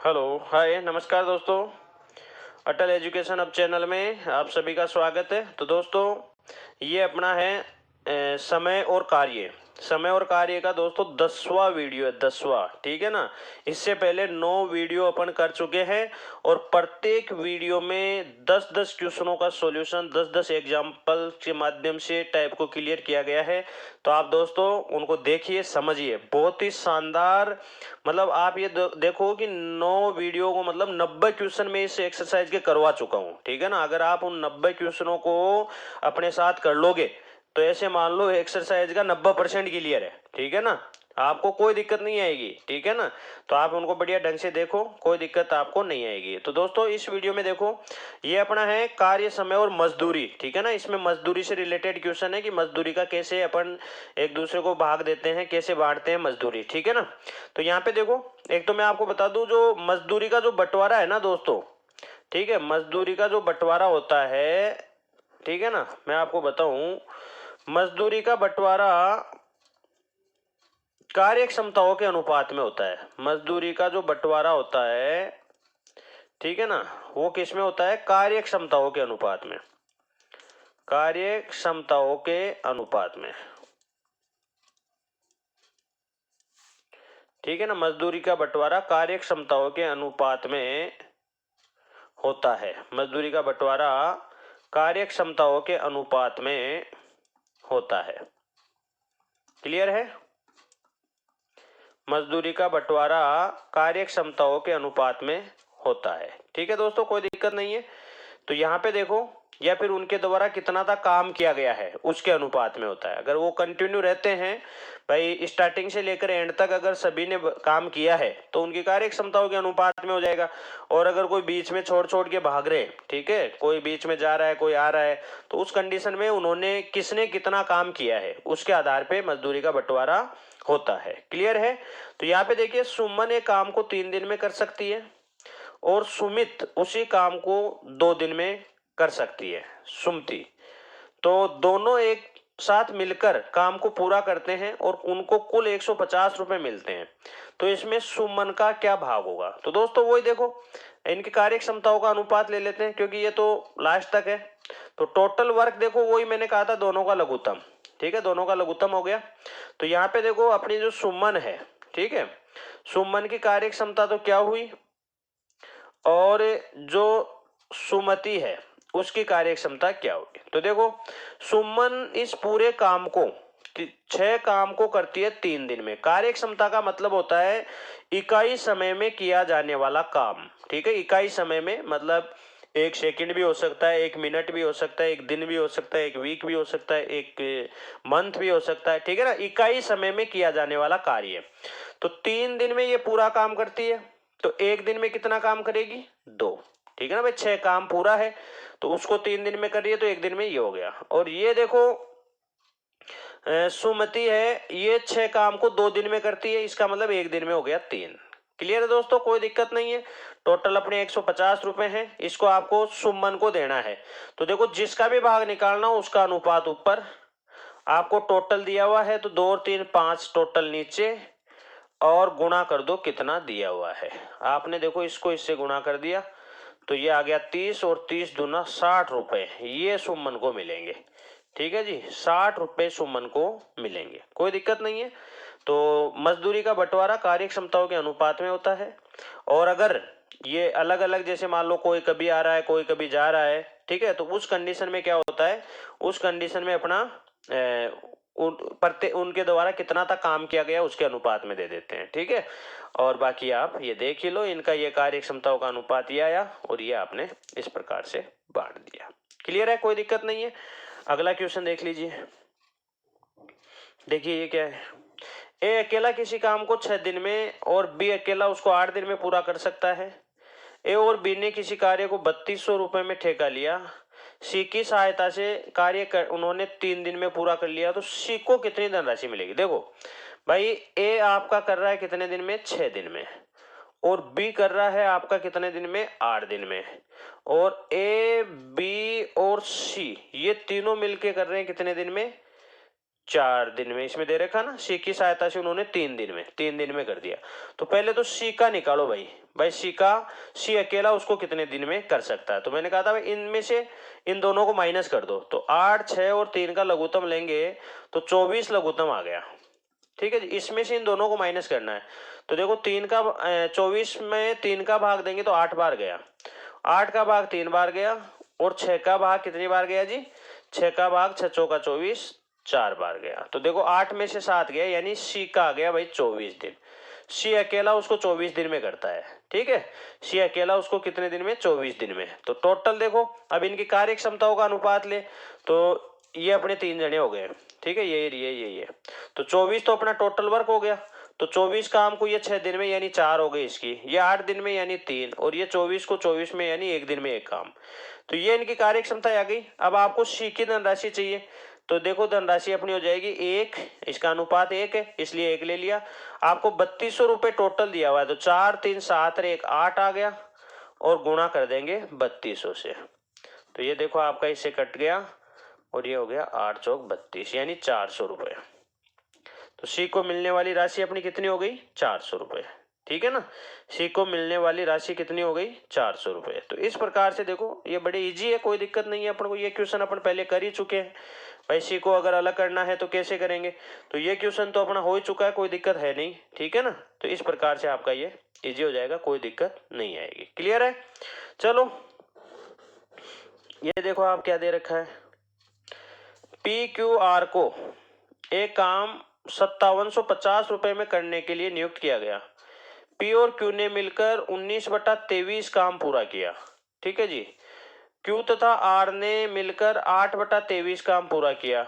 Hello, हाय, नमस्कार दोस्तों। अटल education अब चैनल में आप सभी का स्वागत है। तो दोस्तों, ये अपना है समय और कार्य। समय और कार्य का दोस्तों 10वां वीडियो है, 10वां, ठीक है ना। इससे पहले 9 वीडियो अपन कर चुके हैं और प्रत्येक वीडियो में 10-10 क्वेश्चनों का सॉल्यूशन 10-10 एग्जाम्पल के माध्यम से टाइप को क्लियर किया गया है। तो आप दोस्तों उनको देखिए, समझिए, बहुत ही शानदार। मतलब आप ये देखो कि 9 वीडियो को मतलब 90 क्वेश्चन में इस एक्सरसाइज के करवा चुका हूं, ठीक है ना। अगर आप उन 90 क्वेश्चनों को अपने साथ कर लोगे तो ऐसे मान लो एक्सरसाइज का 90% क्लियर है, ठीक है ना। आपको कोई दिक्कत नहीं आएगी, ठीक है ना। तो आप उनको बढ़िया ढंग से देखो, कोई दिक्कत आपको नहीं आएगी। तो दोस्तों इस वीडियो में देखो, ये अपना है कार्य, समय और मजदूरी, ठीक है ना। इसमें मजदूरी से रिलेटेड क्वेश्चन है कि मजदूरी का कैसे अपन एक दूसरे को भाग देते हैं, कैसे बांटते हैं मजदूरी, ठीक है ना। तो यहाँ पे देखो, एक तो मैं आपको बता दूं, जो मजदूरी का जो बंटवारा है ना दोस्तों, ठीक है, मजदूरी का जो बंटवारा होता है, ठीक है ना, मैं आपको बताऊं, मजदूरी का बंटवारा कार्य क्षमताओं के अनुपात में होता है। मजदूरी का जो बंटवारा होता है, ठीक है ना, वो किस में होता है? कार्य क्षमताओं के अनुपात में। कार्य क्षमताओं के अनुपात में, ठीक है ना। मजदूरी का बंटवारा कार्य क्षमताओं के अनुपात में होता है। मजदूरी का बंटवारा कार्य क्षमताओं के अनुपात में होता है। क्लियर है? मजदूरी का बंटवारा कार्य क्षमताओं के अनुपात में होता है, ठीक है दोस्तों, कोई दिक्कत नहीं है। तो यहाँ पे देखो, या फिर उनके द्वारा कितना था काम किया गया है उसके अनुपात में होता है। अगर वो कंटिन्यू रहते हैं भाई, स्टार्टिंग से लेकर एंड तक अगर सभी ने काम किया है तो उनकी कार्य क्षमताओं के अनुपात में हो जाएगा। और अगर कोई बीच में छोड़ छोड़ के भाग रहे, ठीक है, कोई बीच में जा रहा है, कोई आ रहा है, तो उस कंडीशन में उन्होंने किसने कितना काम किया है उसके आधार पर मजदूरी का बंटवारा होता है। क्लियर है? तो यहाँ पे देखिए, सुमन एक काम को 3 दिन में कर सकती है और सुमित उसी काम को 2 दिन में कर सकती है, सुमति। तो दोनों एक साथ मिलकर काम को पूरा करते हैं और उनको कुल 150 रुपए मिलते हैं। तो इसमें सुमन का क्या भाग होगा? तो दोस्तों वही देखो, इनकी कार्य क्षमताओं का अनुपात ले लेते हैं क्योंकि ये तो लास्ट तक है। तो टोटल वर्क देखो, वही मैंने कहा था, दोनों का लघुत्तम, ठीक है, दोनों का लघुत्तम हो गया। तो यहाँ पे देखो, अपनी जो सुमन है, ठीक है, सुमन की कार्य क्षमता तो क्या हुई, और जो सुमति है उसकी कार्य क्षमता क्या होगी। तो देखो, सुमन इस पूरे काम को 6 काम को करती है 3 दिन में। कार्य क्षमता का मतलब होता है इकाई समय में किया जाने वाला काम, ठीक है। इकाई समय में मतलब 1 सेकंड भी हो सकता है, 1 मिनट भी हो सकता है, 1 दिन भी हो सकता है, 1 वीक भी हो सकता है, 1 मंथ भी हो सकता है, ठीक है ना। इकाई समय में किया जाने वाला कार्य। तो 3 दिन में ये पूरा काम करती है। तो 1 दिन में कितना काम करेगी? 2, ठीक है ना भाई। 6 काम पूरा है तो उसको 3 दिन में कर रही है, तो 1 दिन में ये हो गया। और ये देखो, सुमति है, ये 6 काम को 2 दिन में करती है, इसका मतलब 1 दिन में हो गया 3। क्लियर है दोस्तों, कोई दिक्कत नहीं है। टोटल अपने 150 रुपए हैं, इसको आपको सुमन को देना है। तो देखो, जिसका भी भाग निकालना हो उसका अनुपात ऊपर, आपको टोटल दिया हुआ है तो 2 और 3 5 टोटल नीचे, और गुणा कर दो कितना दिया हुआ है। आपने देखो इसको इससे गुणा कर दिया तो ये आ गया 30, और 30 दूना 60 रुपए, ये सुमन को मिलेंगे, ठीक है जी। 60 रुपए सुमन को मिलेंगे, कोई दिक्कत नहीं है। तो मजदूरी का बंटवारा कार्य क्षमताओं के अनुपात में होता है। और अगर ये अलग अलग, जैसे मान लो कोई कभी आ रहा है, कोई कभी जा रहा है, ठीक है, तो उस कंडीशन में क्या होता है, उस कंडीशन में अपना उनके द्वारा कितना तक काम किया गया उसके अनुपात में दे देते हैं, ठीक है। और बाकी आप ये देख ही लो, इनका ये कार्य क्षमताओं का अनुपात ये आया और ये आपने इस प्रकार से बांट दिया। क्लियर है, कोई दिक्कत नहीं है। अगला क्वेश्चन देख लीजिए। देखिए ये क्या है, ए अकेला किसी काम को 6 दिन में और बी अकेला उसको 8 दिन में पूरा कर सकता है। ए और बी ने किसी कार्य को 3200 रुपए में ठेका लिया। सी की सहायता से उन्होंने 3 दिन में पूरा कर लिया, तो सी को कितनी धनराशि मिलेगी? देखो भाई, ए आपका कर रहा है कितने दिन में? 6 दिन में। और बी कर रहा है आपका कितने दिन में? 8 दिन में। और ए, बी और सी ये तीनों मिलके कर रहे हैं कितने दिन में? 4 दिन में। इसमें दे रखा ना, सी की सहायता से उन्होंने 3 दिन में कर दिया। तो पहले तो सी का निकालो भाई, भाई सी अकेला उसको कितने दिन में कर सकता है। तो मैंने कहा था भाई इनमें से इन दोनों को माइनस कर दो, तो 8, 6 और 3 का लघुत्तम लेंगे तो 24 लघुत्तम आ गया। ठीक है जी, इसमें से इन दोनों को माइनस करना है। तो देखो 24 में 3 का भाग देंगे तो 8 बार गया, 8 का भाग 3 बार गया, और 6 का भाग कितनी बार गया जी, 6 का भाग 6 चौका 24 4 बार गया। तो देखो 8 में से 7 गया, यानी सी का आ गया भाई 24 दिन। सी अकेला उसको 24 दिन में करता है। ठीक है, सी अकेला उसको कितने दिन में, 24 दिन में। तो टोटल देखो, अब इनकी कार्य क्षमताओं का अनुपात ले तो ये अपने 3 जने हो गए। ठीक है, ये तो 24 तो अपना टोटल वर्क हो गया। तो 24 काम को ये 6 दिन में यानी 4 हो गई इसकी, ये 8 दिन में यानी 3, और ये 24 को 24 में यानी 1 दिन में 1 काम। तो ये इनकी कार्य क्षमता आ गई। अब आपको सी की धनराशि चाहिए, तो देखो धनराशि अपनी हो जाएगी 1, इसका अनुपात 1 है इसलिए 1 ले लिया। आपको 3200 रुपये टोटल दिया हुआ है, तो 4, 3, 7 और 1 8 आ गया, और गुणा कर देंगे 3200 से। तो ये देखो आपका इससे कट गया, और ये हो गया 8 चौक 32 यानी 400 रुपये। तो सी को मिलने वाली राशि अपनी कितनी हो गई, 400 रुपये। ठीक है ना, सी को मिलने वाली राशि कितनी हो गई, 400 रुपये। तो इस प्रकार से देखो ये बड़े इजी है, कोई दिक्कत नहीं है अपन को। ये क्वेश्चन अपन पहले कर ही चुके हैं भाई। सी को अगर अलग करना है तो कैसे करेंगे, तो ये क्वेश्चन तो अपना हो ही चुका है, कोई दिक्कत है नहीं। ठीक है ना, तो इस प्रकार से आपका ये इजी हो जाएगा, कोई दिक्कत नहीं आएगी। क्लियर है, चलो ये देखो आप क्या दे रखा है, पी क्यू आर को एक काम 5750 रुपए में करने के लिए नियुक्त किया गया। पी और क्यू ने मिलकर 19/23 काम पूरा किया। ठीक है जी, क्यू तथा आर ने मिलकर 8/23 काम पूरा किया।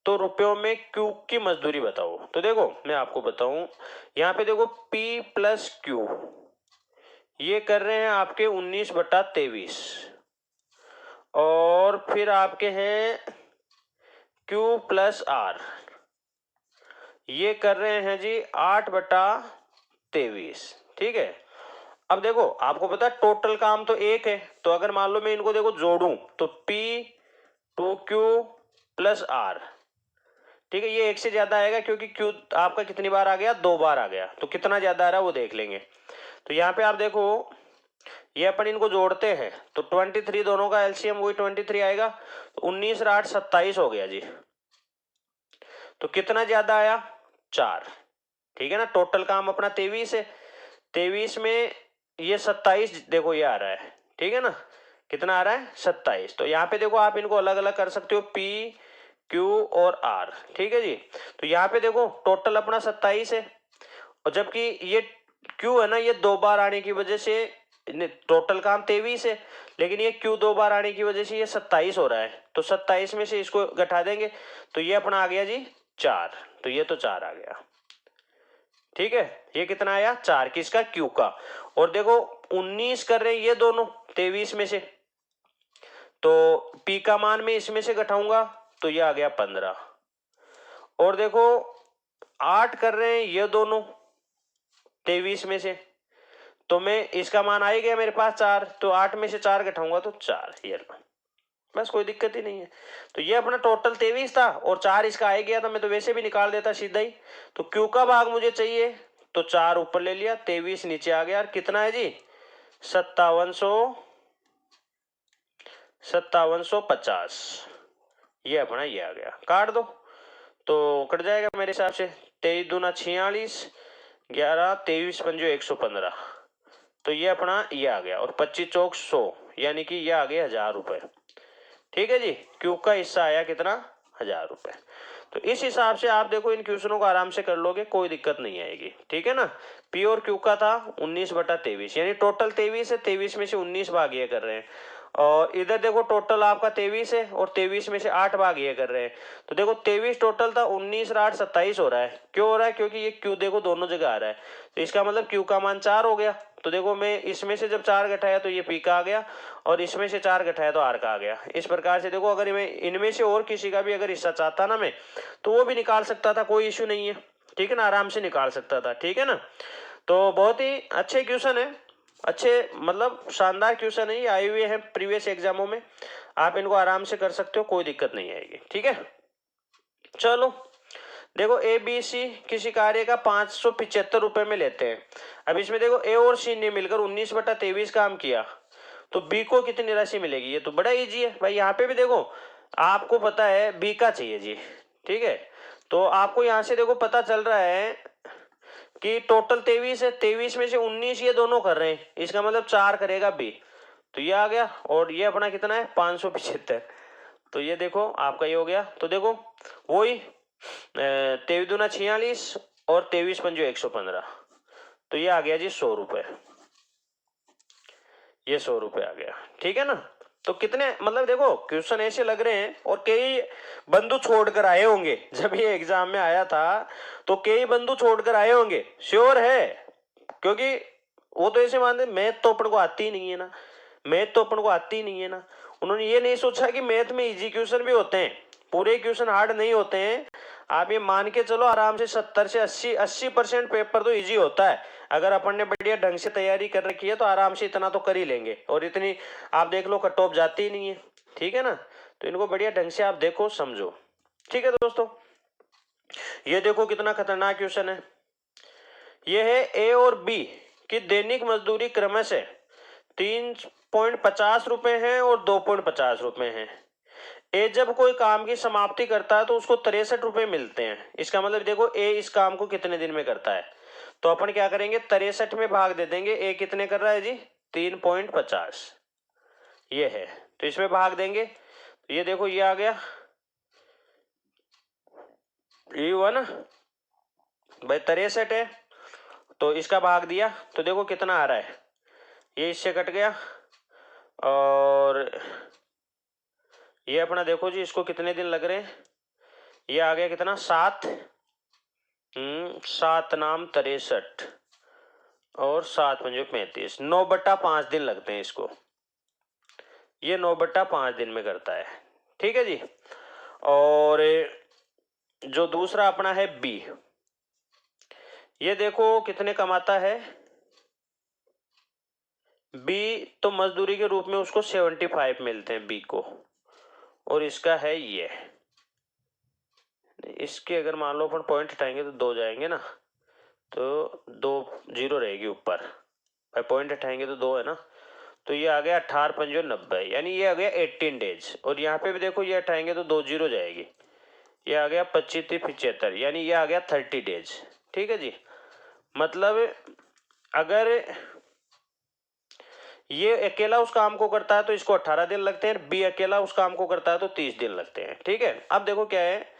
तो रुपयों में क्यू की मजदूरी बताओ। तो देखो मैं आपको बताऊं, यहाँ पे देखो पी प्लस क्यू ये कर रहे हैं आपके 19/23, और फिर आपके हैं क्यू प्लस आर ये कर रहे हैं जी 8/23। ठीक है, अब देखो आपको पता है टोटल काम तो एक है, तो अगर मान लो मैं इनको देखो जोड़ूं तो P 2Q प्लस R, ठीक है, ये एक से ज्यादा आएगा क्योंकि Q आपका कितनी बार आ गया, 2 बार आ गया, तो कितना ज्यादा आ रहा है वो देख लेंगे। तो यहाँ पे आप देखो ये अपन इनको जोड़ते हैं तो 23 दोनों का एलसीएम वही 23 आएगा, तो 19 और 8 27 हो गया जी। तो कितना ज्यादा आया, 4। ठीक है ना, टोटल काम अपना 23 है, 23 में ये 27 देखो ये आ रहा है। ठीक है ना, कितना आ रहा है, 27। तो यहाँ पे देखो आप इनको अलग अलग कर सकते हो, P Q और R। ठीक है जी, तो यहाँ पे देखो टोटल अपना 27 है, और जबकि ये Q है ना ये 2 बार आने की वजह से टोटल काम 23 है, लेकिन ये Q 2 बार आने की वजह से ये 27 हो रहा है। तो 27 में से इसको घटा देंगे तो ये अपना आ गया जी 4, तो ये तो 4 आ गया। ठीक है, ये कितना आया, 4 किसका, Q का। और देखो 19 कर रहे हैं ये दोनों 23 में से, तो P का मान में इसमें से घटाऊंगा तो ये आ गया 15। और देखो 8 कर रहे हैं ये दोनों 23 में से, तो मैं इसका मान आ ही गया मेरे पास 4, तो 8 में से 4 घटाऊंगा तो 4, ये बस कोई दिक्कत ही नहीं है। तो ये अपना टोटल 23 था और 4 इसका आ गया था, मैं तो वैसे भी निकाल देता सीधा ही। तो Q का भाग मुझे चाहिए तो 4 ऊपर ले लिया, 23 नीचे आ गया, कितना है जी 5750, ये अपना ये आ गया। काट दो तो कट जाएगा मेरे हिसाब से, 23 दूना 46, 11 23 पंजो 115, तो ये अपना ये आ गया, और 25 चौक 100 यानी कि ये आ गए 1000 रुपए। ठीक है जी, क्यू का हिस्सा आया कितना, 1000 रुपए। तो इस हिसाब से आप देखो इन क्वेश्चनों को आराम से कर लोगे, कोई दिक्कत नहीं आएगी। ठीक है ना, पी और क्यू का था 19/23 यानी टोटल 23 है, 23 में से 19 भाग ये कर रहे हैं, और इधर देखो टोटल आपका 23 है और 23 में से 8 भाग ये कर रहे हैं। तो देखो 23 टोटल था, 19 और 8 27 हो रहा है। क्यों हो रहा है, क्योंकि ये क्यू देखो दोनों जगह आ रहा है, तो इसका मतलब क्यू का मान 4 हो गया। तो देखो मैं इसमें से जब 4 घटाया तो ये पी का आ गया, और इसमें से 4 घटाया तो आर का आ गया। इस प्रकार से देखो अगर मैं इनमें से और किसी का भी अगर हिस्सा चाहता ना मैं, तो वो भी निकाल सकता था, कोई इश्यू नहीं है। ठीक है ना, आराम से निकाल सकता था। ठीक है ना, तो बहुत ही अच्छे क्वेश्चन है, अच्छे मतलब शानदार क्वेश्चन है, ये आए हुए हैं प्रीवियस एग्जामों में, आप इनको आराम से कर सकते हो, कोई दिक्कत नहीं आएगी। ठीक है, चलो देखो ए बी सी किसी कार्य का 575 रुपए में लेते हैं। अब इसमें देखो ए और सी ने मिलकर 19/23 काम किया, तो बी को कितनी राशि मिलेगी? ये तो बड़ा इजी है भाई। यहाँ पे भी देखो आपको पता है बी का चाहिए जी, ठीक है। तो आपको यहाँ से देखो पता चल रहा है कि टोटल 23 है, 23 में से 19 ये दोनों कर रहे हैं, इसका मतलब 4 करेगा बी, तो ये आ गया। और ये अपना कितना है 575, तो ये देखो आपका ये हो गया। तो देखो वही 23 दूना 46 और 23 पंजो 115, तो ये आ गया जी 100 रुपए, ये 100 रुपए आ गया, ठीक है ना। तो कितने मतलब देखो क्वेश्चन ऐसे लग रहे हैं, और कई बंधु छोड़कर आए होंगे जब ये एग्जाम में आया था, तो कई बंधु छोड़कर आए होंगे, श्योर है। क्योंकि वो तो ऐसे मानते मैथ तो अपन को आती ही नहीं है ना, मैथ तो अपन को आती ही नहीं है ना। उन्होंने ये नहीं सोचा कि मैथ में इजी क्वेश्चन भी होते हैं, पूरे क्वेश्चन हार्ड नहीं होते हैं। आप ये मान के चलो आराम से 70 से 80% पेपर तो इजी होता है। अगर अपन ने बढ़िया ढंग से तैयारी कर रखी है तो आराम से इतना तो कर ही लेंगे, और इतनी आप देख लो कट ऑफ जाती ही नहीं है, ठीक है ना। तो इनको बढ़िया ढंग से आप देखो समझो, ठीक है दोस्तों। ये देखो कितना खतरनाक क्वेश्चन है। ये है ए और बी की दैनिक मजदूरी क्रमशः 3.50 रुपए है और 2.50 रुपए है। ए जब कोई काम की समाप्ति करता है तो उसको 63 रुपए मिलते हैं। इसका मतलब देखो ए इस काम को कितने दिन में करता है, तो अपन क्या करेंगे 63 में भाग दे देंगे। ए कितने कर रहा है जी 3.50, ये है, तो इसमें भाग देंगे। तो ये देखो ये आ गया, ये हुआ ना भाई 63 है, तो इसका भाग दिया तो देखो कितना आ रहा है, ये इससे कट गया, और ये अपना देखो जी इसको कितने दिन लग रहे हैं, ये आ गया कितना 7, 7 नाम 63 और 7 पंजे 35, 9/5 दिन लगते हैं इसको, ये 9/5 दिन में करता है, ठीक है जी। और जो दूसरा अपना है बी, ये देखो कितने कमाता है बी, तो मजदूरी के रूप में उसको 75 मिलते हैं बी को, और इसका है ये, इसके अगर मान लो अपन पॉइंट हटाएंगे तो 2 जाएंगे ना, तो 2 जीरो रहेगी ऊपर, भाई पॉइंट हटाएंगे तो 2 है ना, तो ये आ गया 18 पंजो 90, यानी ये आ गया 18 डेज। और यहाँ पे भी देखो ये हटाएंगे तो 2 जीरो जाएगी, ये आ गया 25 75, यानी ये आ गया 30 डेज, ठीक है जी। मतलब अगर ये अकेला उस काम को करता है तो इसको 18 दिन लगते हैं, बी अकेला उस काम को करता है तो 30 दिन लगते हैं, ठीक है। अब देखो क्या है,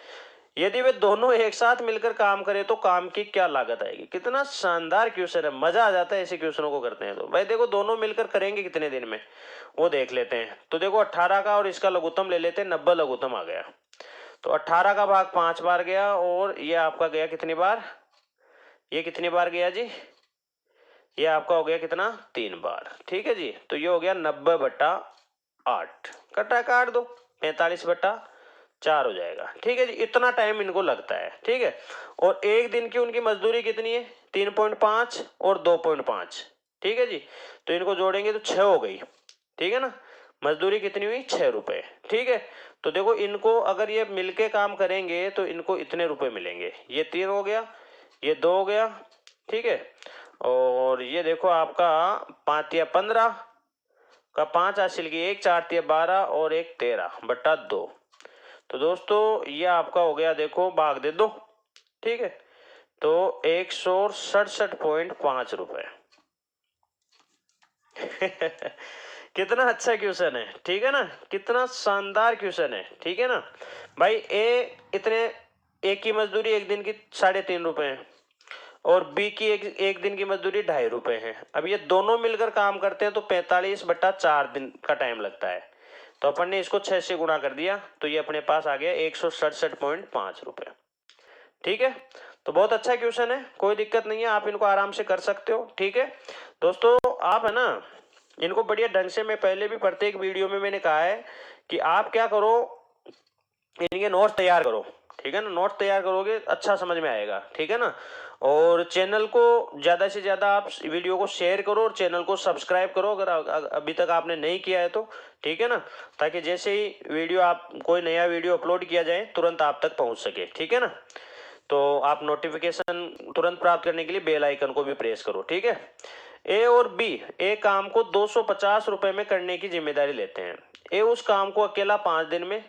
यदि वे दोनों एक साथ मिलकर काम करें तो काम की क्या लागत आएगी। कितना शानदार क्वेश्चन है, मजा आ जाता है ऐसे क्वेश्चनों को करते हैं तो। भाई देखो दोनों मिलकर करेंगे कितने दिन में वो देख लेते हैं। तो देखो 18 का और इसका लघुत्तम ले लेते हैं, 90 लघुत्तम आ गया, तो 18 का भाग 5 बार गया, और ये आपका गया कितनी बार, ये कितनी बार गया जी, ये आपका हो गया कितना 3 बार, ठीक है जी। तो ये हो गया 90/8, कटा काट दो 45/4 हो जाएगा, ठीक है जी। इतना टाइम इनको लगता है, ठीक है। और एक दिन की उनकी मजदूरी कितनी है 3.5 और 2.5, ठीक है जी। तो इनको जोड़ेंगे तो 6 हो गई, ठीक है ना। मजदूरी कितनी हुई 6 रुपए, ठीक है। तो देखो इनको अगर ये मिलके काम करेंगे तो इनको इतने रुपए मिलेंगे, ये 3 हो गया, ये 2 हो गया, ठीक है। और ये देखो आपका 5 या 15 का 5 हासिल की, 1 4 या 12 और 1 13/2। तो दोस्तों ये आपका हो गया, देखो भाग दे दो, ठीक है। तो 167.5 रुपए कितना अच्छा क्वेश्चन है, ठीक है ना, कितना शानदार क्वेश्चन है, ठीक है ना भाई। ए की मजदूरी एक दिन की 3.5 रुपए है, और बी की एक दिन की मजदूरी 2.5 रुपए है। अब ये दोनों मिलकर काम करते हैं तो 45/4 दिन का टाइम लगता है, तो अपन ने इसको 6 से गुणा कर दिया, तो ये अपने पास आ गया 167.5 रुपए, ठीक है। तो बहुत अच्छा क्वेश्चन है, कोई दिक्कत नहीं है, आप इनको आराम से कर सकते हो, ठीक है दोस्तों। आप है ना इनको बढ़िया ढंग से, मैं पहले भी प्रत्येक वीडियो में मैंने कहा है कि आप क्या करो, इनके नोट्स तैयार करो, ठीक है ना। नोट्स तैयार करोगे अच्छा समझ में आएगा, ठीक है ना। और चैनल को ज्यादा से ज्यादा आप वीडियो को शेयर करो, और चैनल को सब्सक्राइब करो अगर अभी तक आपने नहीं किया है तो, ठीक है ना। ताकि जैसे ही वीडियो आप कोई नया वीडियो अपलोड किया जाए तुरंत आप तक पहुंच सके, ठीक है ना। तो आप नोटिफिकेशन तुरंत प्राप्त करने के लिए बेल आइकन को भी प्रेस करो, ठीक है। ए और बी एक काम को 250 रुपए में करने की जिम्मेदारी लेते हैं। ए उस काम को अकेला 5 दिन में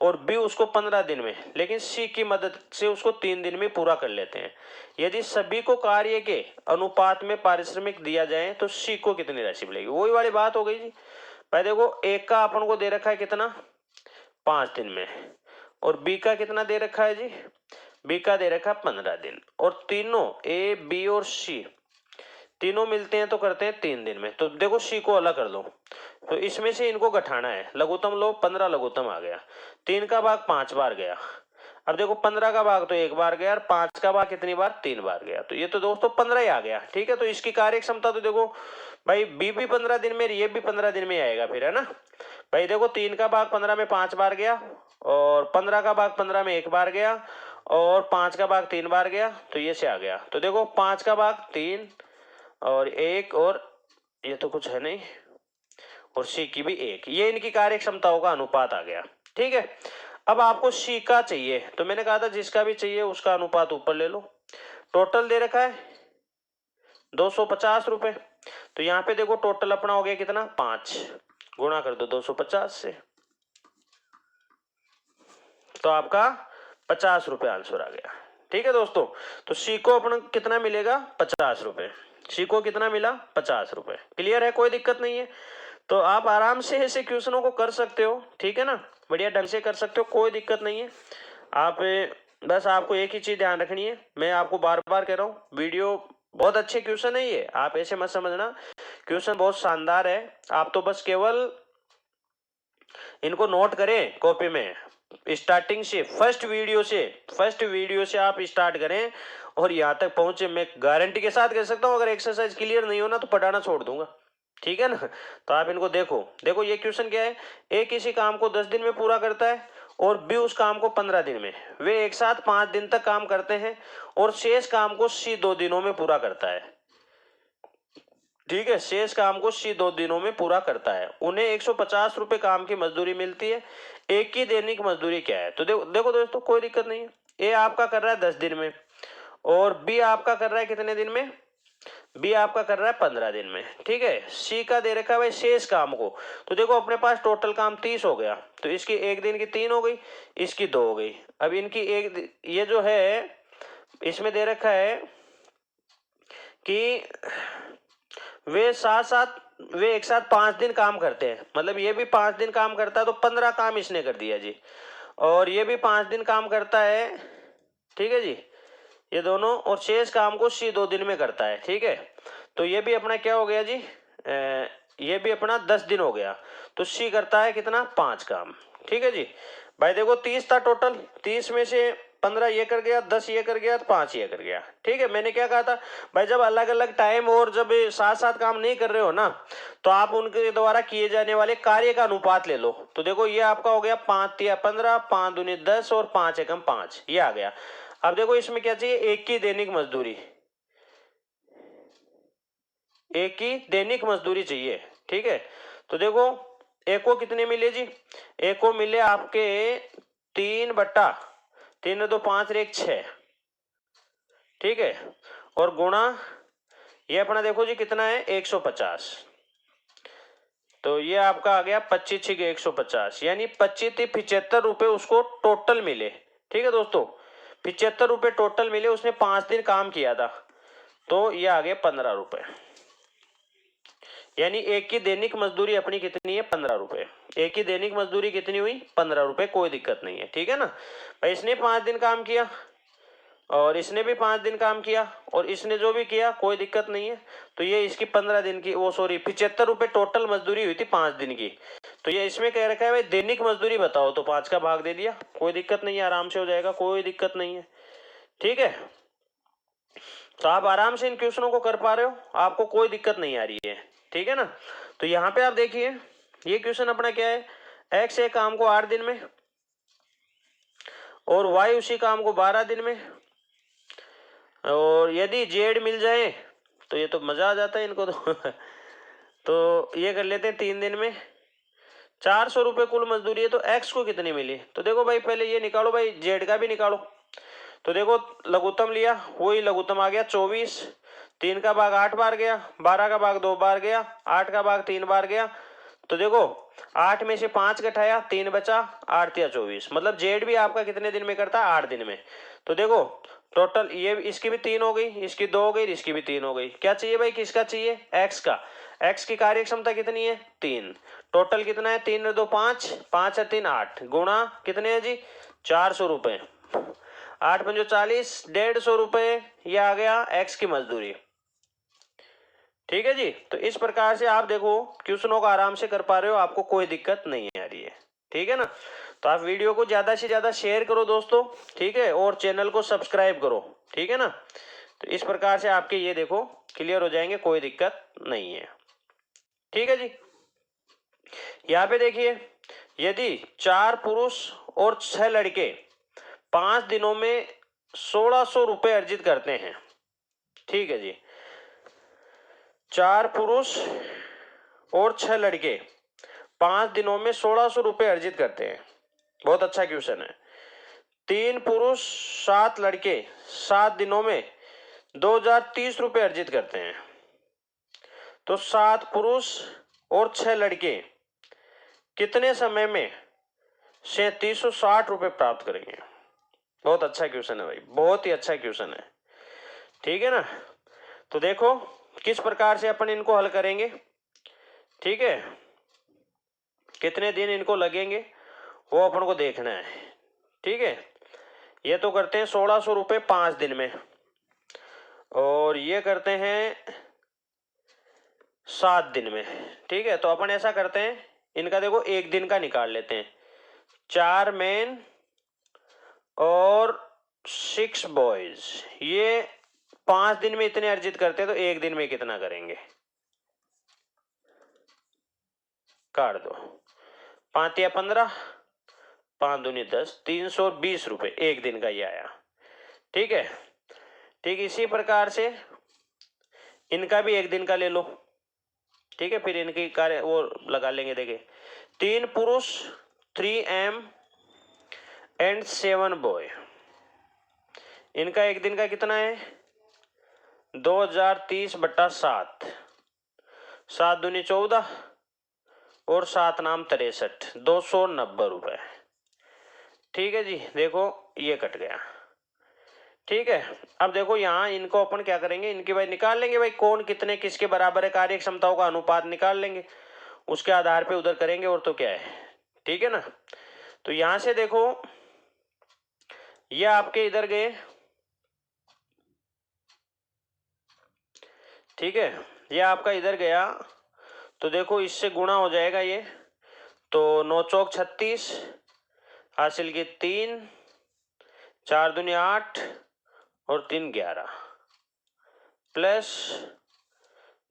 और बी उसको 15 दिन में, लेकिन सी की मदद से उसको 3 दिन में पूरा कर लेते हैं। यदि सभी को कार्य के अनुपात में पारिश्रमिक दिया जाए तो सी को कितनी राशि मिलेगी। वही वाली बात हो गई जी। भाई देखो, एक का अपन को दे रखा है कितना, 5 दिन में, और बी का कितना दे रखा है जी, बी का दे रखा है 15 दिन, और तीनों ए बी और सी तीनों मिलते हैं तो करते हैं 3 दिन में। तो देखो सी को अलग कर दो, तो इसमें से इनको घटाना है, लघुत्तम लो, 15 लघुत्तम आ गया, 3 का भाग 5 बार गया। अब देखो 15 का भाग तो 1 बार गया और 5 का भाग कितनी बार, 3 बार गया, तो ये तो दोस्तों 15 ही आ गया, ठीक है। तो इसकी कार्य क्षमता तो देखो भाई बी भी 15 दिन में, ये भी 15 दिन में आएगा फिर, है ना भाई। देखो 3 का भाग 15 में 5 बार गया, और 15 का भाग 15 में 1 बार गया, और 5 का भाग 3 बार गया, तो ये से आ गया। तो देखो 5 का भाग 3 और 1, और ये तो कुछ है नहीं, और सी की भी 1, ये इनकी कार्य क्षमताओं का अनुपात आ गया, ठीक है। अब आपको सी का चाहिए, तो मैंने कहा था जिसका भी चाहिए उसका अनुपात ऊपर ले लो। टोटल दे रखा है 250 रुपए, तो यहाँ पे देखो टोटल अपना हो गया कितना, 5, गुणा कर दो 250 से, तो आपका 50 रुपए आंसर आ गया, ठीक है दोस्तों। तो सी को अपना कितना मिलेगा, 50 रुपए, सी को कितना मिला, 50 रुपए। क्लियर है, कोई दिक्कत नहीं है। तो आप आराम से ऐसे क्वेश्चनों को कर सकते हो, ठीक है ना, बढ़िया ढंग से कर सकते हो, कोई दिक्कत नहीं है। आप बस आपको एक ही चीज ध्यान रखनी है, मैं आपको बार बार कह रहा हूँ, वीडियो बहुत अच्छे क्वेश्चन है ये, आप ऐसे मत समझना, क्वेश्चन बहुत शानदार है। आप तो बस केवल इनको नोट करें कॉपी में, स्टार्टिंग से फर्स्ट वीडियो से आप स्टार्ट करें और यहाँ तक पहुंचे। मैं गारंटी के साथ कह सकता हूँ, अगर एक्सरसाइज क्लियर नहीं हो ना तो पढ़ाना छोड़ दूंगा, ठीक है ना। तो आप इनको देखो ये क्वेश्चन क्या है, ए किसी काम को 10 दिन में पूरा करता है और बी उस काम को 15 दिन में। वे एक साथ 5 दिन तक काम करते हैं और शेष काम को सी 2 दिनों में पूरा करता है, ठीक है। शेष काम को सी 2 दिनों में पूरा करता है। उन्हें 150 रुपए काम की मजदूरी मिलती है। ए की दैनिक मजदूरी क्या है, तो देखो दोस्तों कोई दिक्कत नहीं है। ए आपका कर रहा है 10 दिन में और बी आपका कर रहा है कितने दिन में, बी आपका कर रहा है 15 दिन में, ठीक है। सी का दे रखा है भाई शेष काम को, तो देखो अपने पास टोटल काम 30 हो गया, तो इसकी एक दिन की 3 हो गई, इसकी 2 हो गई। अब इनकी एक ये जो है इसमें दे रखा है कि वे एक साथ 5 दिन काम करते हैं, मतलब ये भी 5 दिन काम करता है, तो 15 काम इसने कर दिया जी, और ये भी 5 दिन काम करता है, ठीक है जी, ये दोनों, और शेष काम को सी 2 दिन में करता है, ठीक है। तो ये भी अपना क्या हो गया जी, ये भी अपना 10 दिन हो गया, तो सी करता है कितना, 5 काम, ठीक है जी। भाई देखो 30 था टोटल, 30 में से 15 ये कर गया, 10 ये कर गया, तो 5 ये कर गया, ठीक है। मैंने क्या कहा था भाई, जब अलग अलग टाइम और जब साथ साथ काम नहीं कर रहे हो ना, तो आप उनके द्वारा किए जाने वाले कार्य का अनुपात ले लो। तो देखो ये आपका हो गया 5 या 15, 5 दूनी 10 और 5 एकम 5, ये आ गया। अब देखो इसमें क्या चाहिए, एक की दैनिक मजदूरी, एक की दैनिक मजदूरी चाहिए, ठीक है। तो देखो एक को कितने मिले जी, एक को मिले आपके 3/3 2 5 1 6, ठीक है, और गुणा ये अपना देखो जी कितना है 150, तो ये आपका आ गया 25 6 150, यानी 75 रुपए उसको टोटल मिले, ठीक है दोस्तों। 75 रुपए टोटल मिले, उसने 5 दिन काम किया था, तो ये आ गए 15 रुपए, यानी एक की दैनिक मजदूरी अपनी कितनी है, 15 रुपए। एक की दैनिक मजदूरी कितनी हुई, 15 रुपए, कोई दिक्कत नहीं है, ठीक है ना भाई। इसने 5 दिन काम किया और इसने भी 5 दिन काम किया और इसने जो भी किया कोई दिक्कत नहीं है, तो ये इसकी 15 दिन की, वो सॉरी 75 रुपए टोटल मजदूरी हुई थी 5 दिन की। तो ये इसमें कह रखा है भाई दैनिक मजदूरी बताओ, तो 5 का भाग दे दिया, कोई दिक्कत नहीं है, आराम से हो जाएगा, कोई दिक्कत नहीं है, ठीक है। तो आप आराम से इन क्वेश्चनों को कर पा रहे हो, आपको कोई दिक्कत नहीं आ रही है, ठीक है ना। तो यहाँ पे आप देखिए ये क्वेश्चन अपना क्या है, एक्स एक काम को 8 दिन में और वाई उसी काम को 12 दिन में, और यदि जेड मिल जाए तो ये तो मजा आ जाता है इनको तो तो ये कर लेते हैं 3 दिन में, 400 रुपए कुल मजदूरी है, तो एक्स को कितनी मिली। तो देखो भाई पहले ये निकालो भाई, जेड का भी निकालो, तो देखो लघुत्तम लिया, वही लघुत्तम आ गया 24, 3 का भाग 8 बार गया, 12 का भाग 2 बार गया, 8 का भाग 3 बार गया। तो देखो 8 में से 5 घटाया, 3 बचा, 8 या 24, मतलब जेड भी आपका कितने दिन में करता है, 8 दिन में। तो देखो टोटल ये इसकी भी 3 हो गई, इसकी 2 हो गई, इसकी भी 3 हो गई। क्या चाहिए भाई, किसका चाहिए, एक्स का। एक्स की कार्य क्षमता कितनी है, 3। टोटल कितना है, 3 2 5, 5 है 3 8, गुणा कितने हैं जी, 400 रुपए। 8 पंजो 40, 150 रुपए ये आ गया एक्स की मजदूरी। ठीक है जी। तो इस प्रकार से आप देखो क्वेश्चनों को आराम से कर पा रहे हो, आपको कोई दिक्कत नहीं आ रही है। ठीक है ना। तो आप वीडियो को ज्यादा से ज्यादा शेयर करो दोस्तों, ठीक है, और चैनल को सब्सक्राइब करो। ठीक है ना। तो इस प्रकार से आपके ये देखो क्लियर हो जाएंगे, कोई दिक्कत नहीं है। ठीक है जी। यहाँ पे देखिए, यदि 4 पुरुष और 6 लड़के 5 दिनों में 1600 रुपए अर्जित करते हैं। ठीक है जी। 4 पुरुष और 6 लड़के 5 दिनों में 1600 रुपए अर्जित करते हैं। बहुत अच्छा क्वेश्चन है। 3 पुरुष 7 लड़के 7 दिनों में 2030 रुपए अर्जित करते हैं। तो 7 पुरुष और 6 लड़के कितने समय में 3760 रुपए प्राप्त करेंगे। बहुत अच्छा क्वेश्चन है भाई, बहुत ही अच्छा क्वेश्चन है। ठीक है ना। तो देखो किस प्रकार से अपन इनको हल करेंगे। ठीक है, कितने दिन इनको लगेंगे वो अपन को देखना है। ठीक है, ये तो करते हैं 1600 रुपए 5 दिन में, और ये करते हैं 7 दिन में। ठीक है, तो अपन ऐसा करते हैं, इनका देखो एक दिन का निकाल लेते हैं। 4 मैन और 6 बॉयज, ये 5 दिन में इतने अर्जित करते हैं, तो एक दिन में कितना करेंगे, काट दो। 5 या 15, 5 दूनी 10, 320 रुपए एक दिन का ये आया। ठीक है। ठीक इसी प्रकार से इनका भी एक दिन का ले लो। ठीक है, फिर इनकी कार्य वो लगा लेंगे। देखिए 3 पुरुष 3M एंड 7 बॉय, इनका एक दिन का कितना है, 2030 बट्टा 7, 7 दूनी 14 और 7 नाम 63, 290 रुपए। ठीक है जी, देखो ये कट गया। ठीक है, अब देखो यहाँ इनको अपन क्या करेंगे, इनकी भाई निकाल लेंगे, भाई कौन कितने किसके बराबर है, कार्य क्षमताओं का अनुपात निकाल लेंगे, उसके आधार पे उधर करेंगे, और तो क्या है। ठीक है ना। तो यहां से देखो ये आपके इधर गए। ठीक है, ये आपका इधर गया, तो देखो इससे गुणा हो जाएगा ये, तो 9 चौक 36, हासिल की 3, 4 दूनी 8 और 3 11, प्लस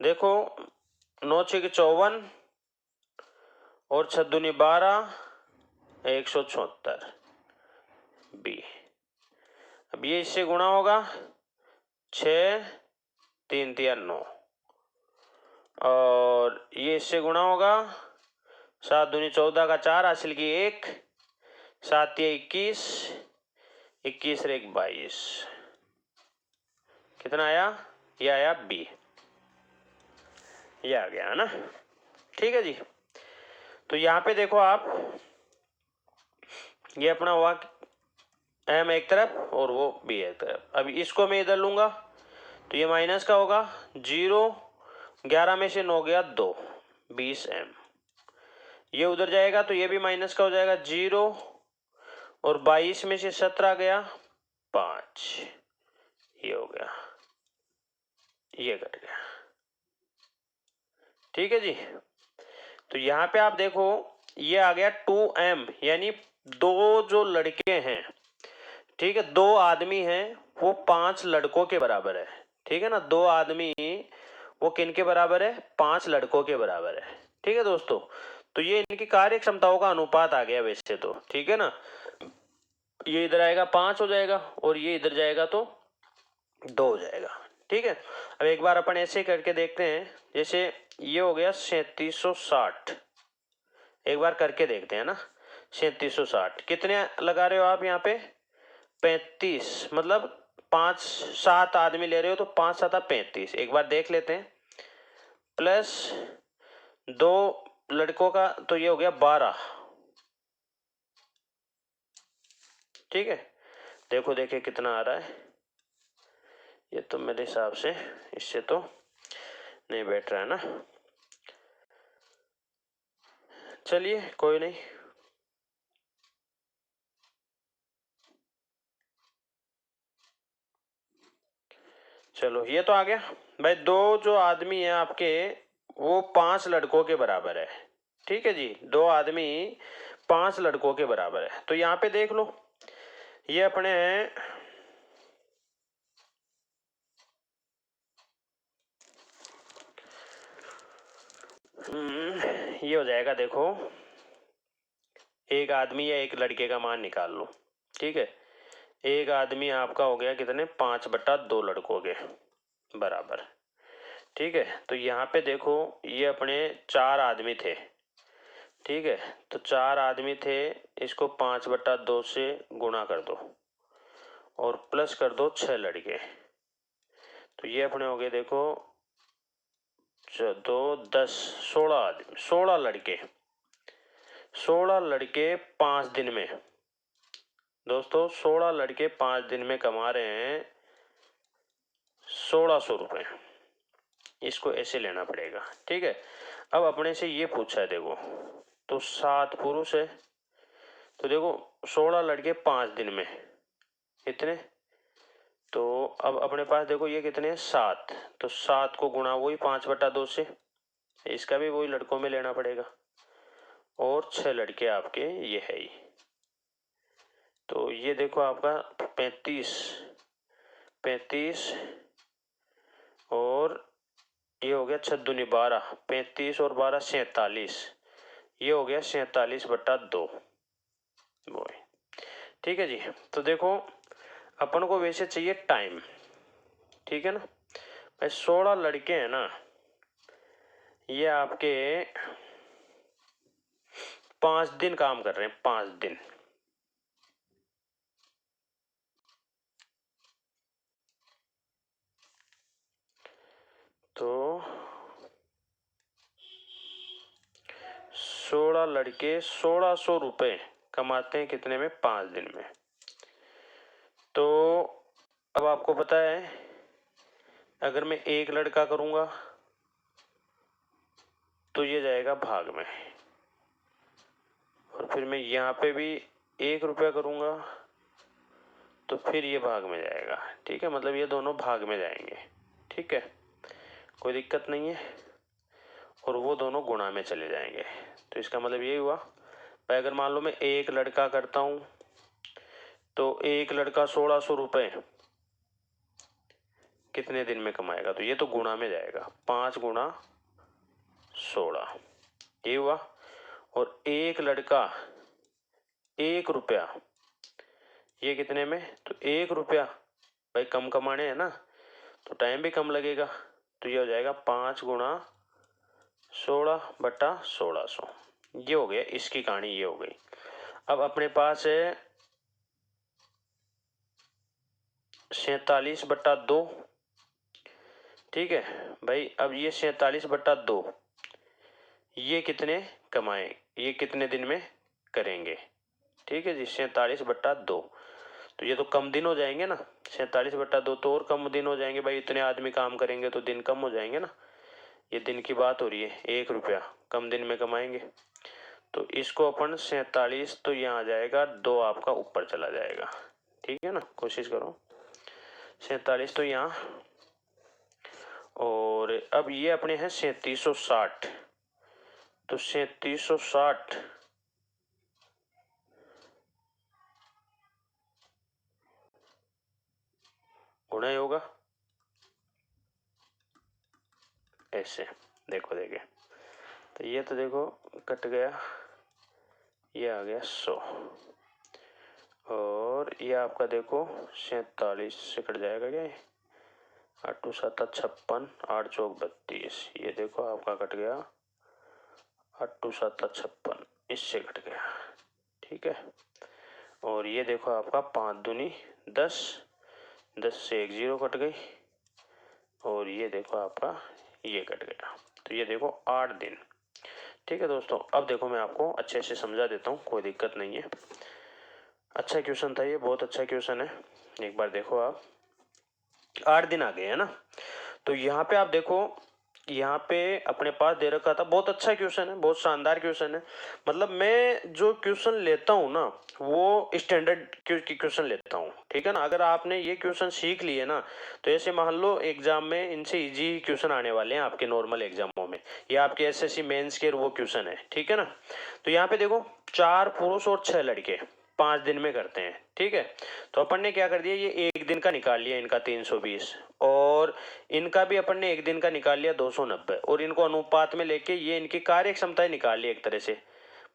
देखो 9 छः 54 और 6 दूनी 12, 176 बी। अब ये इससे गुणा होगा, 6 3 3 9, और ये इससे गुणा होगा, 7 दूनी 14 का 4, हासिल की 1, 7 या 21, 21 और 1 22, कितना आया, ये आया बी, ये आ गया है ना। ठीक है जी। तो यहाँ पे देखो आप, ये अपना हुआ एम एक तरफ और वो बी एक तरफ। अब इसको मैं इधर लूंगा तो ये माइनस का होगा, 0 11 में से 9 गया 2, 20 एम। ये उधर जाएगा तो ये भी माइनस का हो जाएगा, 0 और 22 में से 17 गया 5, ये हो गया, ये कट गया। ठीक है जी। तो यहाँ पे आप देखो ये आ गया 2M, यानी 2 जो लड़के हैं, ठीक है, 2 आदमी हैं, वो 5 लड़कों के बराबर है। ठीक है ना, 2 आदमी वो किन के बराबर है, 5 लड़कों के बराबर है। ठीक है दोस्तों, तो ये इनकी कार्य क्षमताओं का अनुपात आ गया वैसे तो। ठीक है ना, ये इधर आएगा 5 हो जाएगा, और ये इधर जाएगा तो 2 हो जाएगा। ठीक है, अब एक बार अपन ऐसे करके देखते हैं, जैसे ये हो गया 3760, एक बार करके देखते हैं ना। 3760 कितने लगा रहे हो आप यहाँ पे, 35, मतलब 5-7 आदमी ले रहे हो तो 5-7-35, एक बार देख लेते हैं। प्लस 2 लड़कों का तो ये हो गया 12। ठीक है, देखो देखिए कितना आ रहा है। ये तो मेरे हिसाब से इससे तो नहीं बैठ रहा है ना। चलिए कोई नहीं। चलो ये तो आ गया भाई। 2 जो आदमी है आपके वो 5 लड़कों के बराबर है। ठीक है जी, 2 आदमी 5 लड़कों के बराबर है। तो यहाँ पे देख लो, ये अपने ये हो जाएगा। देखो, एक आदमी या एक लड़के का मान निकाल लो। ठीक है, एक आदमी आपका हो गया कितने, 5/2 लड़कों के बराबर। ठीक है, तो यहाँ पे देखो ये अपने 4 आदमी थे। ठीक है, तो 4 आदमी थे, इसको 5/2 से गुणा कर दो और प्लस कर दो 6 लड़के। तो ये अपने हो गए देखो 2, 10, 16 आदमी, 16 लड़के। 16 लड़के 5 दिन में, दोस्तों 16 लड़के 5 दिन में कमा रहे हैं 1600 रुपये। इसको ऐसे लेना पड़ेगा। ठीक है, अब अपने से ये पूछा है देखो, तो 7 पुरुष है, तो देखो 16 लड़के 5 दिन में इतने, तो अब अपने पास देखो ये कितने हैं, 7। तो 7 को गुणा वही 5/2 से, इसका भी वही लड़कों में लेना पड़ेगा, और 6 लड़के आपके ये है ही। तो ये देखो आपका 35 और ये हो गया 6 दूनी 12, 35 और 12 47, ये हो गया 47/2। वो है। ठीक है जी, तो देखो अपन को वैसे चाहिए टाइम। ठीक है ना भाई, 16 लड़के हैं ना, ये आपके 5 दिन काम कर रहे हैं, 5 दिन। तो 16 लड़के 1600 रुपये कमाते हैं कितने में, 5 दिन में। तो अब आपको पता है, अगर मैं एक लड़का करूंगा तो ये जाएगा भाग में, और फिर मैं यहाँ पे भी 1 रुपया करूंगा तो फिर ये भाग में जाएगा। ठीक है, मतलब ये दोनों भाग में जाएंगे। ठीक है, कोई दिक्कत नहीं है, और वो दोनों गुणा में चले जाएंगे। तो इसका मतलब ये हुआ भाई, अगर मान लो मैं एक लड़का करता हूं तो एक लड़का 1600 रुपये कितने दिन में कमाएगा, तो ये तो गुणा में जाएगा, 5 गुणा 16, ये हुआ। और एक लड़का 1 रुपया, ये कितने में, तो 1 रुपया भाई कम कमाने हैं ना, तो टाइम भी कम लगेगा, तो ये हो जाएगा 5 गुणा 16/1600। ये हो गया, इसकी कहानी ये हो गई। अब अपने पास है 47/2। ठीक है भाई, अब ये 47/2 ये कितने कमाए, ये कितने दिन में करेंगे। ठीक है जी, 47/2, तो ये तो कम दिन हो जाएंगे ना, 47/2 तो और कम दिन हो जाएंगे भाई, इतने आदमी काम करेंगे तो दिन कम हो जाएंगे ना। ये दिन की बात हो रही है, 1 रुपया कम दिन में कमाएंगे, तो इसको अपन 47, तो यहाँ आ जाएगा 2 आपका ऊपर चला जाएगा। ठीक है ना, कोशिश करो 47 तो यहाँ, और अब ये अपने हैं 3760, तो 3760 गुणा ही होगा ऐसे। देखो देखिए, तो ये तो देखो कट गया, ये आ गया 100, और ये आपका देखो 47 से कट जाएगा क्या, 8 2 7 56, 8 चौक 32, ये देखो आपका कट गया 8 2 7 56, इससे कट गया। ठीक है, और ये देखो आपका 5 दूनी 10, 10 से 1 0 कट गई और ये देखो आपका ये कट गया। तो ये देखो 8 दिन। ठीक है दोस्तों, अब देखो मैं आपको अच्छे से समझा देता हूँ, कोई दिक्कत नहीं है। अच्छा क्वेश्चन था ये, बहुत अच्छा क्वेश्चन है। एक बार देखो आप, 8 दिन आ गए है ना। तो यहाँ पे आप देखो, यहाँ पे अपने पास दे रखा था, बहुत अच्छा क्वेश्चन है, बहुत शानदार क्वेश्चन है। मतलब मैं जो क्वेश्चन लेता हूँ ना वो स्टैंडर्ड क्वेश्चन लेता हूँ, ठीक है ना। अगर आपने ये क्वेश्चन सीख लिए ना तो ऐसे मान लो एग्जाम में इनसे इजी क्वेश्चन आने वाले हैं आपके नॉर्मल एग्जामों में, या आपके एसएससी मेंस के वो क्वेश्चन है, ठीक है ना। तो यहाँ पे देखो 4 पुरुष और 6 लड़के 5 दिन में करते हैं, ठीक है। तो अपन ने क्या कर दिया, ये एक दिन का निकाल लिया इनका 320, और इनका भी अपन ने एक दिन का निकाल लिया 290, और इनको अनुपात में लेके ये इनकी कार्य क्षमताएं निकाल ली एक तरह से।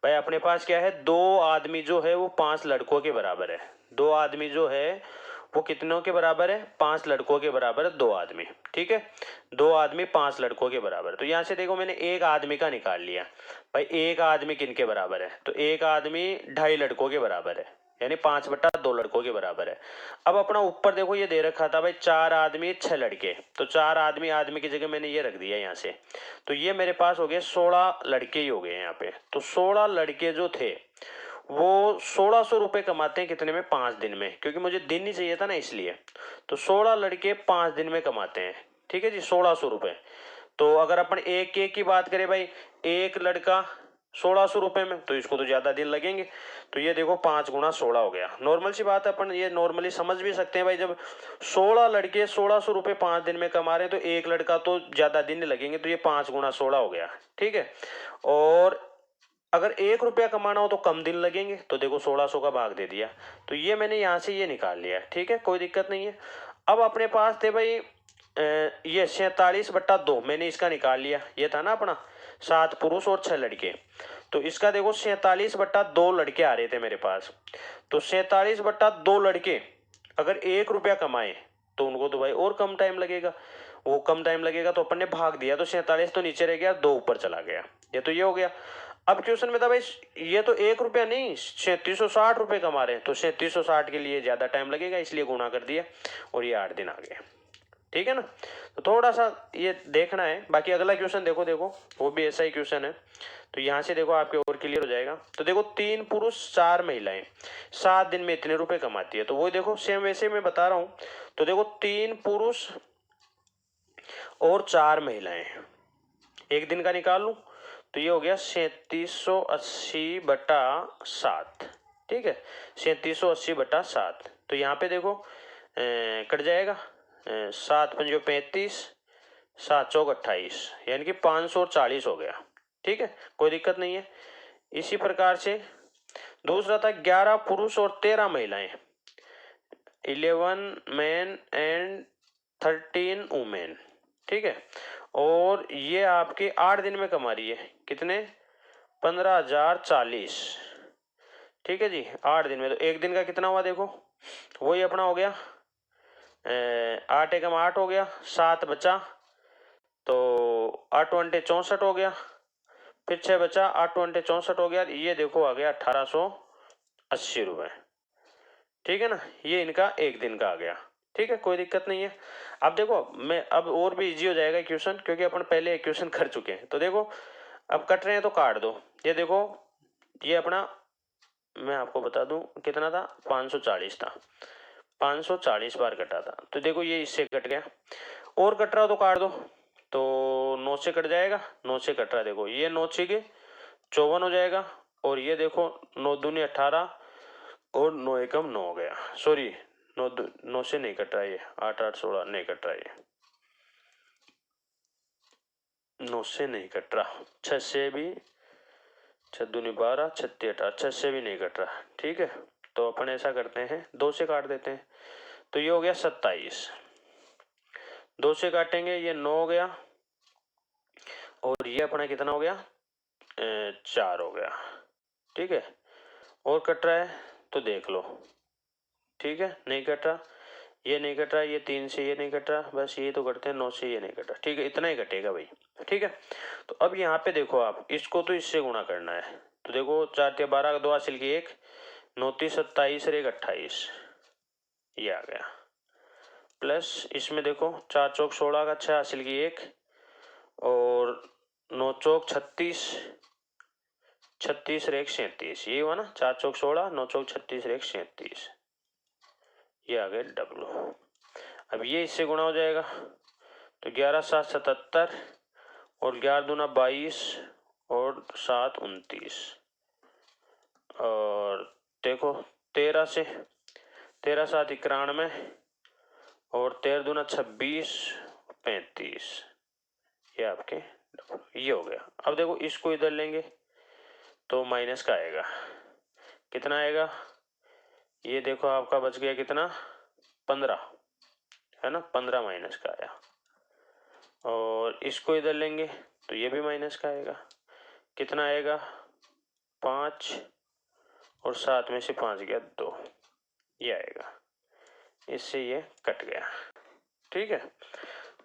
भाई अपने पास क्या है, 2 आदमी जो है वो 5 लड़कों के बराबर है। 2 आदमी जो है वो कितनों के बराबर है, 5 लड़कों के बराबर है 2 आदमी, ठीक है। 2 आदमी 5 लड़कों के बराबर। तो यहाँ से देखो मैंने एक आदमी का निकाल लिया। भाई एक आदमी किन के बराबर है, तो एक आदमी 2.5 लड़कों के बराबर है, यानी 5/2 लड़कों के बराबर है। अब अपना ऊपर देखो ये दे रखा था भाई 4 आदमी 6 लड़के, तो 4 आदमी आदमी की जगह मैंने ये रख दिया यहाँ से। तो ये मेरे पास हो गए 16 लड़के ही हो गए यहाँ पे। तो 16 लड़के जो थे वो 1600 रुपये कमाते हैं कितने में, 5 दिन में, क्योंकि मुझे दिन ही चाहिए था ना इसलिए। तो 16 लड़के 5 दिन में कमाते हैं, ठीक है जी, 1600 रुपये। तो अगर अपन एक एक की बात करें भाई, एक लड़का 1600 रुपये में, तो इसको तो ज्यादा दिन लगेंगे। तो ये देखो 5 गुना 16 हो गया। नॉर्मल सी बात है, अपन ये नॉर्मली समझ भी सकते हैं भाई, जब 16 लड़के 1600 रुपये 5 दिन में कमा रहे हैं तो एक लड़का तो ज्यादा दिन नहीं लगेंगे, तो ये 5 गुना 16 हो गया, ठीक है। और अगर 1 रुपया कमाना हो तो कम दिन लगेंगे, तो देखो 1600 का भाग दे दिया। तो ये मैंने यहाँ से ये निकाल लिया, ठीक है, कोई दिक्कत नहीं है। अब अपने पास थे भाई ये 47/2 मैंने इसका निकाल लिया, ये था ना अपना 7 पुरुष और 6 लड़के। तो इसका देखो 47/2 लड़के आ रहे थे मेरे पास। तो 47/2 लड़के अगर 1 रुपया कमाए तो उनको तो भाई और कम टाइम लगेगा, वो कम टाइम लगेगा, तो अपन ने भाग दिया, तो 47 तो नीचे रह गया, 2 ऊपर चला गया, ये तो ये हो गया। अब क्वेश्चन में था भाई ये तो 1 रुपया नहीं 3760 रुपये कमा रहे हैं, तो 3760 के लिए ज्यादा टाइम लगेगा, इसलिए गुणा कर दिया और ये 8 दिन आ गए, ठीक है ना। तो थोड़ा सा ये देखना है। बाकी अगला क्वेश्चन देखो, देखो वो भी ऐसा ही क्वेश्चन है। तो यहाँ से देखो आपके और क्लियर हो जाएगा। तो देखो 3 पुरुष 4 महिलाएं 7 दिन में इतने रुपए कमाती है, तो वो देखो सेम वैसे मैं बता रहा हूँ। तो देखो 3 पुरुष और 4 महिलाएं, एक दिन का निकाल लूं तो ये हो गया 3780/7, ठीक है, 3780/7। तो यहाँ पे देखो कट जाएगा, 7 पंजो 35, 7 चौक 28, यानी कि 540 हो गया, ठीक है, कोई दिक्कत नहीं है। इसी प्रकार से दूसरा था 11 पुरुष और 13 महिलाएं, 11 मैन एंड 13 वुमेन, ठीक है। और ये आपके 8 दिन में कमा रही है कितने, 15,040, ठीक है जी, 8 दिन में। तो एक दिन का कितना हुआ देखो, वही अपना हो गया 8 एकम 8 हो गया, 7 बचा, तो 8 अंटे 64 हो गया, फिर 6 बचा, 8 अंटे 64 हो गया, ये देखो आ गया 1880 रुपये, ठीक है ना। ये इनका एक दिन का आ गया, ठीक है, कोई दिक्कत नहीं है। अब देखो मैं अब और भी इजी हो जाएगा क्वेश्चन, क्योंकि अपन पहले एक क्वेश्चन कर चुके हैं। तो देखो अब कट रहे हैं तो काट दो। ये देखो ये अपना मैं आपको बता दूं कितना था, 540 था, 540 बार कटा था। तो देखो ये इससे कट गया, और कट रहा हो तो काट दो। तो 9 से कट जाएगा, 9 से कट रहा है, देखो ये 9 के 54 हो जाएगा, और ये देखो 9 दूनी 18 और 9 एकम 9 हो गया, सॉरी 9 से नहीं कट रहा है, ये 8 8 16 नहीं कट रहा है, ये 9 से नहीं कट रहा, 6 से भी, 6 दूनी 12, 36 18, 6 से भी नहीं कट रहा, ठीक है। तो अपन ऐसा करते हैं 2 से काट देते हैं, तो ये हो गया 27, 2 से काटेंगे ये 9 हो गया, और ये अपना कितना हो गया 4 हो गया, ठीक है। और कट रहा है तो देख लो, ठीक है, नहीं कट रहा, ये नहीं कट रहा, ये 3 से ये नहीं कट रहा, बस ये तो कटते हैं, 9 से ये नहीं कट रहा, ठीक है, इतना ही कटेगा भाई, ठीक है। तो अब यहाँ पे देखो आप इसको तो इससे गुणा करना है। तो देखो 4 या 12 2 हासिल की 1, 9 30 27 और 1 28, ये आ गया, प्लस इसमें देखो 4 चौक 16 का 6 हासिल की 1 और 9 चौक 36, 36 रेख 37, ये हुआ ना, 4 चौक 16, 9 चौक 36 रेख 37, ये आ गया डब्लू। अब ये इससे गुणा हो जाएगा तो 11 7 77 और 11 दूना 22 और 7 29 और देखो 13 से 13 7 91 और 13 दूना 26 35, ये आपके ये हो गया। अब देखो इसको इधर लेंगे तो माइनस का आएगा, कितना आएगा, ये देखो आपका बच गया कितना 15 है ना, 15 माइनस का आया। और इसको इधर लेंगे तो ये भी माइनस का आएगा, कितना आएगा 5 और 7 में से 5 गया 2, ये आएगा, इससे ये कट गया। ठीक है,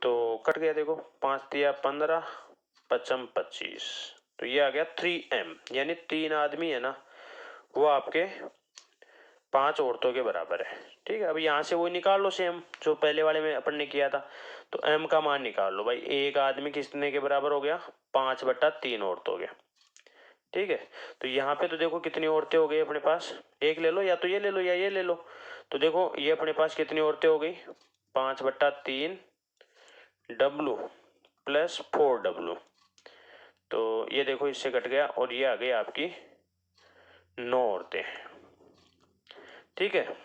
तो कट गया, देखो 5 दिया 15 पचम 25, तो ये आ गया 3M, यानी 3 आदमी है ना वो आपके 5 औरतों के बराबर है। ठीक है, अब यहाँ से वो निकाल लो सेम जो पहले वाले में अपन ने किया था, तो M का मान निकाल लो भाई, एक आदमी कितने के बराबर हो गया 5/3 औरतों के। ठीक है, तो यहाँ पे तो देखो कितनी औरतें हो गई अपने पास, एक ले लो या तो ये ले लो या ये ले लो, तो देखो ये अपने पास कितनी औरतें हो गई 5/3 W प्लस 4W, तो ये देखो इससे कट गया और ये आ गई आपकी 9 औरतें। ठीक है,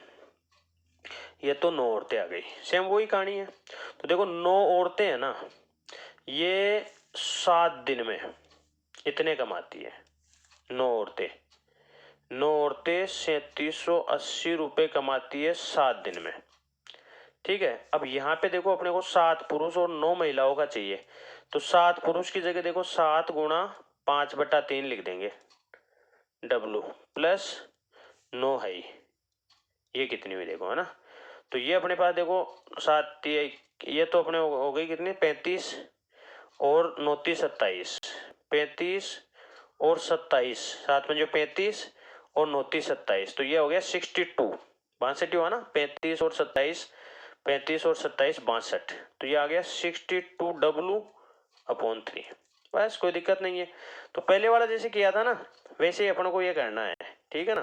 ये तो 9 औरतें आ गई, सेम वही कहानी है। तो देखो 9 औरतें हैं ना, ये 7 दिन में इतने कमाती है, 9 औरतें 3780 रुपये कमाती है 7 दिन में। ठीक है, अब यहाँ पे देखो अपने को 7 पुरुष और 9 महिलाओं का चाहिए, तो 7 पुरुष की जगह देखो 7 गुणा 5/3 लिख देंगे W प्लस 9 है, ये कितनी हुई देखो है ना, तो ये अपने पास देखो 7 ये तो अपने हो गई कितनी 35 और 9 27, 35 और 27, साथ में जो 35 और 9 27, तो ये हो गया 62, 62 हुआ ना, 35 और 27, 35 और 27 62, तो ये आ गया 62W/3। बस कोई दिक्कत नहीं है, तो पहले वाला जैसे किया था ना वैसे ही अपन को ये करना है। ठीक है ना,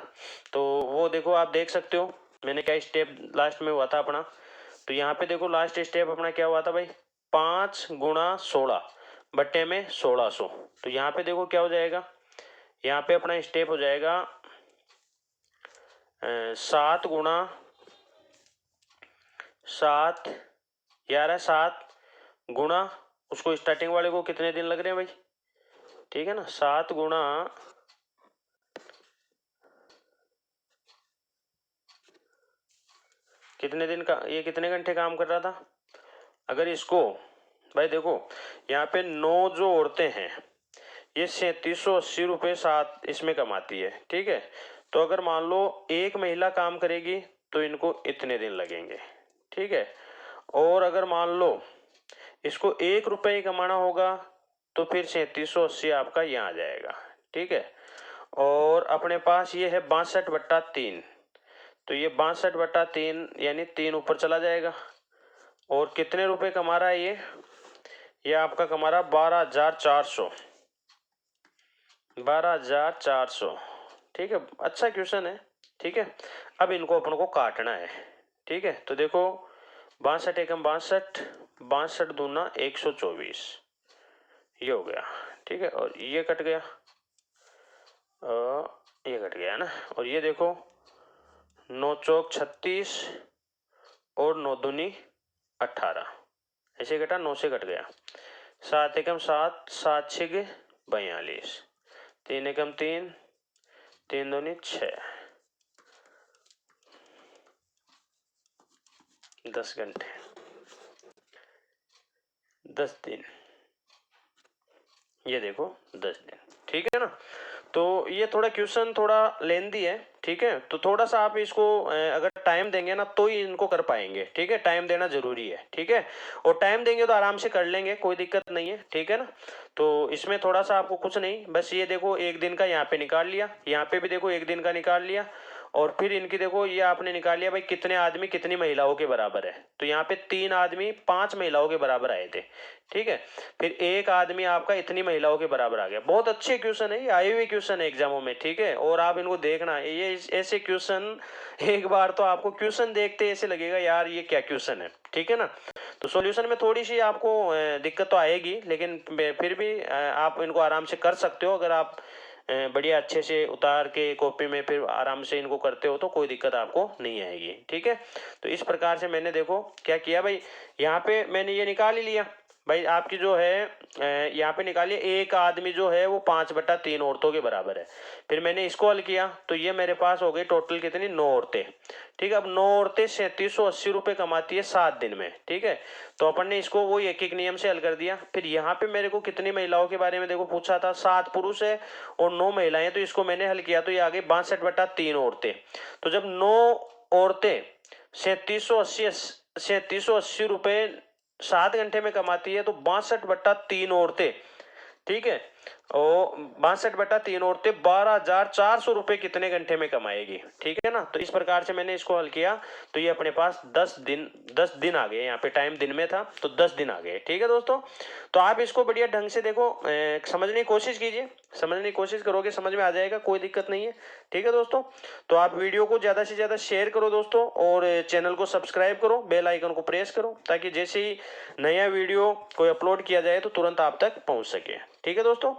तो वो देखो आप देख सकते हो मैंने क्या स्टेप लास्ट में हुआ था अपना, तो यहाँ पे देखो लास्ट स्टेप अपना क्या हुआ था भाई 5 गुणा 16 बट्टे में 1600, तो यहाँ पे देखो क्या हो जाएगा, यहाँ पे अपना स्टेप हो जाएगा 7 गुणा 7 11 7 गुणा उसको स्टार्टिंग वाले को कितने दिन लग रहे हैं भाई, ठीक है ना, 7 गुणा कितने दिन का, ये कितने घंटे काम कर रहा था, अगर इसको भाई देखो यहाँ पे 9 जो औरतें हैं ये 3780 रुपये 7 इसमें कमाती है। ठीक है, तो अगर मान लो एक महिला काम करेगी तो इनको इतने दिन लगेंगे। ठीक है, और अगर मान लो इसको 1 रुपये ही कमाना होगा तो फिर 3780 आपका यहाँ आ जाएगा। ठीक है, और अपने पास ये है 62/3, तो ये 62/3 यानी 3 ऊपर चला जाएगा, और कितने रुपए कमा रहा है ये आपका कमा रहा 12,400, 12,400। ठीक है, अच्छा क्वेश्चन है। ठीक है, अब इनको अपन को काटना है। ठीक है, तो देखो 62 एकम 62, 62 दूना 124, ये हो गया। ठीक है, और ये कट गया, ये कट गया ना, और ये देखो 9 चौक 36 और 9 दूनी 18, ऐसे कटा 9 से कट गया, 7 एकम 7, 7 छः 42, 3 एकम 3, 3 दूनी 6, 10 घंटे 10 दिन, ये देखो 10 दिन। ठीक है ना, तो ये थोड़ा क्वेश्चन थोड़ा लेंदी है। ठीक है, तो थोड़ा सा आप इसको अगर टाइम देंगे ना तो ही इनको कर पाएंगे। ठीक है, टाइम देना जरूरी है। ठीक है, और टाइम देंगे तो आराम से कर लेंगे, कोई दिक्कत नहीं है। ठीक है ना, तो इसमें थोड़ा सा आपको कुछ नहीं, बस ये देखो 1 दिन का यहाँ पे निकाल लिया, यहाँ पे भी देखो 1 दिन का निकाल लिया, और फिर इनकी देखो ये आपने निकाल लिया भाई कितने आदमी कितनी महिलाओं के बराबर है, तो यहाँ पे 3 आदमी 5 महिलाओं के बराबर आए थे, ठीक है। फिर एक आदमी आपका इतनी महिलाओं के बराबर आ गया। बहुत अच्छे क्वेश्चन है, ये आए हुए क्वेश्चन है एग्जामों में, ठीक है। और आप इनको देखना, ये ऐसे क्वेश्चन एक बार तो आपको क्वेश्चन देखते ऐसे लगेगा यार ये क्या क्वेश्चन है, ठीक है ना। तो सॉल्यूशन में थोड़ी सी आपको दिक्कत तो आएगी, लेकिन फिर भी आप इनको आराम से कर सकते हो। अगर आप बढ़िया अच्छे से उतार के कॉपी में फिर आराम से इनको करते हो तो कोई दिक्कत आपको नहीं आएगी, ठीक है। तो इस प्रकार से मैंने देखो क्या किया भाई, यहाँ पे मैंने ये निकाल ही लिया भाई, आपकी जो है यहाँ पे निकालिए एक आदमी जो है वो 5/3 औरतों के बराबर है। फिर मैंने इसको हल किया तो ये मेरे पास हो गई टोटल कितनी, 9 औरतें, ठीक है। अब 9 औरतें 3780 रुपये कमाती है 7 दिन में, ठीक है। तो अपन ने इसको वो एक एक नियम से हल कर दिया। फिर यहाँ पे मेरे को कितनी महिलाओं के बारे में देखो पूछा था, 7 पुरुष है और 9 महिलाएं, तो इसको मैंने हल किया तो ये आ गई 62/3 औरतें। तो जब 9 औरतें 3780 रुपये 7 घंटे में कमाती है तो 62/3 औरतें, ठीक है, और 62/3 औरतें 12,400 रुपये कितने घंटे में कमाएगी, ठीक है ना। तो इस प्रकार से मैंने इसको हल किया तो ये अपने पास 10 दिन आ गए। यहाँ पे टाइम दिन में था तो 10 दिन आ गए, ठीक है दोस्तों। तो आप इसको बढ़िया ढंग से देखो, समझने की कोशिश कीजिए, समझने की कोशिश करोगे समझ में आ जाएगा, कोई दिक्कत नहीं है, ठीक है दोस्तों। तो आप वीडियो को ज़्यादा से ज़्यादा शेयर करो दोस्तों, और चैनल को सब्सक्राइब करो, बेल आइकन को प्रेस करो, ताकि जैसे ही नया वीडियो कोई अपलोड किया जाए तो तुरंत आप तक पहुँच सके, ठीक है दोस्तों।